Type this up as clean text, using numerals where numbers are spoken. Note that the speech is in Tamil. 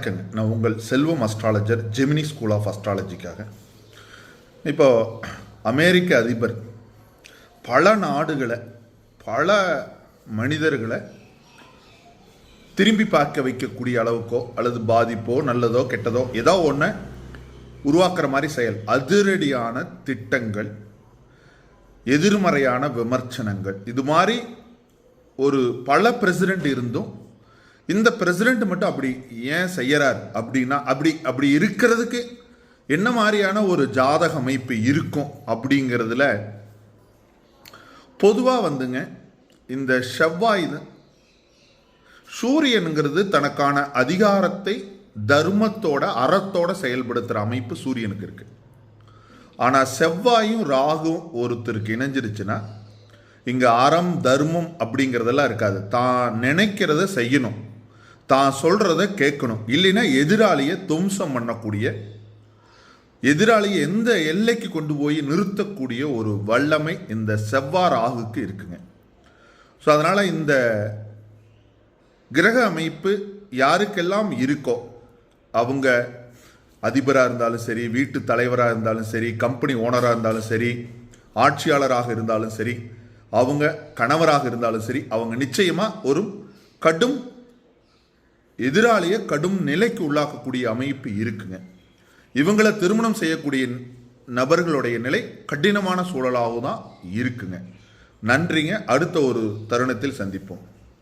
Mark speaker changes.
Speaker 1: வணக்கங்க. நான் உங்கள் செல்வம் அஸ்ட்ராலஜர், ஜெமினி ஸ்கூல் ஆஃப் அஸ்ட்ராலஜிக்காக. இப்போ அமெரிக்க அதிபர் பல நாடுகளை, பல மனிதர்களை திரும்பி பார்க்க வைக்கக்கூடிய அளவுக்கோ அல்லது பாதிப்போ நல்லதோ கெட்டதோ ஏதோ ஒன்று உருவாக்குற மாதிரி செயல், அதிரடியான திட்டங்கள், எதிர்மறையான விமர்சனங்கள், இது மாதிரி ஒரு பல பிரசிடென்ட் இருந்தும் இந்த பிரசிடென்ட் மட்டும் அப்படி ஏன் செய்யறார் அப்படின்னா அப்படி இருக்கிறதுக்கு என்ன மாதிரியான ஒரு ஜாதக அமைப்பு இருக்கும் அப்படிங்கிறதுல பொதுவாக வந்துங்க, இந்த செவ்வாய் சூரியனுங்கிறது தனக்கான அதிகாரத்தை தர்மத்தோட அறத்தோட செயல்படுத்துகிற அமைப்பு சூரியனுக்கு இருக்கு. ஆனால் செவ்வாயும் ராகுவும் ஒருத்தருக்கு இணைஞ்சிருச்சுன்னா இங்கே அறம் தர்மம் அப்படிங்கிறதெல்லாம் இருக்காது. தான் நினைக்கிறத செய்யணும், தான் சொல்கிறத கேட்கணும், இல்லைன்னா எதிராளியை துவம்சம் பண்ணக்கூடிய, எதிராளியை எந்த எல்லைக்கு கொண்டு போய் நிறுத்தக்கூடிய ஒரு வல்லமை இந்த செவ்வாய் ராகுக்கு இருக்குங்க. ஸோ அதனால் இந்த கிரக அமைப்பு யாருக்கெல்லாம் இருக்கோ, அவங்க அதிபராக இருந்தாலும் சரி, வீட்டு தலைவராக இருந்தாலும் சரி, கம்பெனி ஓனராக இருந்தாலும் சரி, ஆட்சியாளராக இருந்தாலும் சரி, அவங்க கணவராக இருந்தாலும் சரி, அவங்க நிச்சயமாக ஒரு கடும் எதிராளியை கடும் நிலைக்கு உள்ளாக்கக்கூடிய அமைப்பு இருக்குங்க. இவங்களை திருமணம் செய்யக்கூடிய நபர்களுடைய நிலை கடினமான சூழலாகவும் தான் இருக்குங்க. நன்றிங்க. அடுத்த ஒரு தருணத்தில் சந்திப்போம்.